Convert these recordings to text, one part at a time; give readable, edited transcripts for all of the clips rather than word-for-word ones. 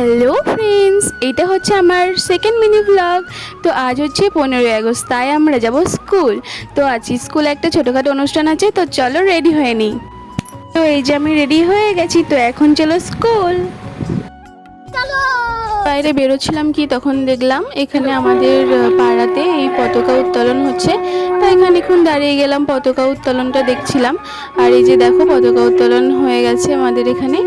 Hello friends, এটা হচ্ছে আমার সেকেন্ড মিনি ব্লগ। তো আজ হচ্ছে 15ই আগস্ট, তাই আমরা যাব স্কুল। তো আজ স্কুলে একটা ছোটোখাটো অনুষ্ঠান আছে, তো চলো রেডি হয়ে নিই। তো এই যে আমি রেডি হয়ে গেছি, তো এখন চলো স্কুল। বাইরে বেরোচ্ছিলাম কি তখন দেখলাম এখানে আমাদের পাড়াতে এই পতাকা উত্তোলন হচ্ছে। তো এখানে এখন দাঁড়িয়ে গেলাম, পতাকা উত্তোলনটা দেখছিলাম। আর এই যে দেখো পতাকা উত্তোলন হয়ে গেছে আমাদের এখানে।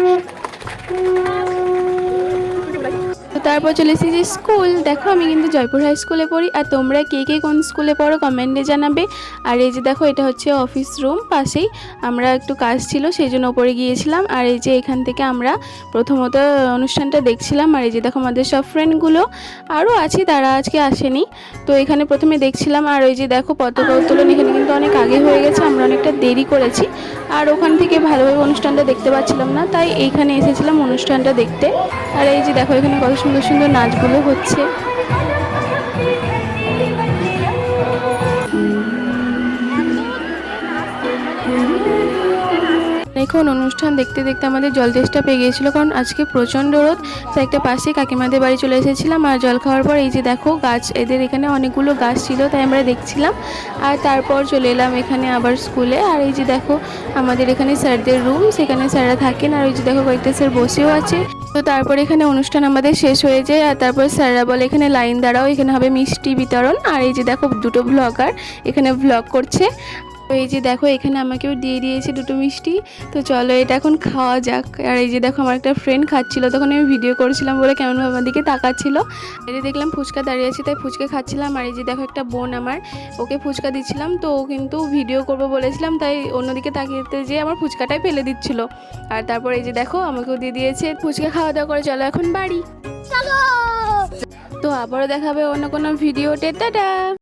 তো তারপর চলে এসেছি স্কুল। দেখো আমি কিন্তু জয়পুর হাই স্কুলে পড়ি, আর তোমরা কে কে কোন স্কুলে পড়ো কমেন্টে জানাবে। আর এই যে দেখো এটা হচ্ছে অফিস রুম, পাশেই আমরা একটু কাজ ছিল সেই জন্য ওপরে গিয়েছিলাম। আর এই যে এখান থেকে আমরা প্রথমত অনুষ্ঠানটা দেখছিলাম। আর এই যে দেখো আমাদের সব ফ্রেন্ডগুলো আরও আছে, তারা আজকে আসেনি। তো এখানে প্রথমে দেখছিলাম। আর ওই যে দেখো পতাকা উত্তোলন এখানে কিন্তু অনেক আগে হয়ে গেছে, আমরা অনেকটা দেরি করেছি। আর ওখান থেকে ভালোভাবে অনুষ্ঠানটা দেখতে পাচ্ছিলাম না, তাই এইখানে এসেছিলাম অনুষ্ঠানটা দেখতে। আর এই যে দেখো এখানে কত সুন্দর সুন্দর নাচগুলো হচ্ছে। এখন অনুষ্ঠান দেখতে দেখতে আমাদের জল তেষ্টা পেয়ে গিয়েছিলো, কারণ আজকে প্রচণ্ড রোদ। তো একটা পাশে কাকিমাদের বাড়ি চলে এসেছিলাম। আর জল খাওয়ার পর এই যে দেখো গাছ, এদের এখানে অনেকগুলো গাছ ছিল, তাই আমরা দেখছিলাম। আর তারপর চলে এলাম এখানে আবার স্কুলে। আর এই যে দেখো আমাদের এখানে স্যারদের রুম, সেখানে স্যাররা থাকেন। আর ওই যে দেখো কয়েকটা স্যার বসেও আছে। তো তারপর এখানে অনুষ্ঠান আমাদের শেষ হয়ে যায়। আর তারপর স্যাররা বলে এখানে লাইন দাঁড়াও, এখানে হবে মিষ্টি বিতরণ। আর এই যে দেখো দুটো ব্লগার এখানে ব্লগ করছে। তো এই যে দেখো এখানে আমাকেও দিয়ে দিয়েছে দুটো মিষ্টি। তো চলো এটা এখন খাওয়া যাক। আর এই যে দেখো আমার একটা ফ্রেন্ড খাচ্ছিল, তখন আমি ভিডিও করছিলাম বলে কেমনভাবে আমার দিকে তাকাচ্ছিল। এই যে দেখলাম ফুচকা দাঁড়িয়ে আছে, তাই ফুচকা খাচ্ছিলাম। আর এই যে দেখো একটা বোন আমার, ওকে ফুচকা দিচ্ছিলাম। তো ও কিন্তু ভিডিও করবো বলেছিলাম, তাই অন্যদিকে তাকিয়েতে যেয়ে আমার ফুচকাটাই ফেলে দিচ্ছিল। আর তারপর এই যে দেখো আমাকেও দিয়ে দিয়েছে। ফুচকা খাওয়া দাওয়া করে চলো এখন বাড়ি। তো আবারও দেখাবে অন্য কোনো ভিডিও। টাটা।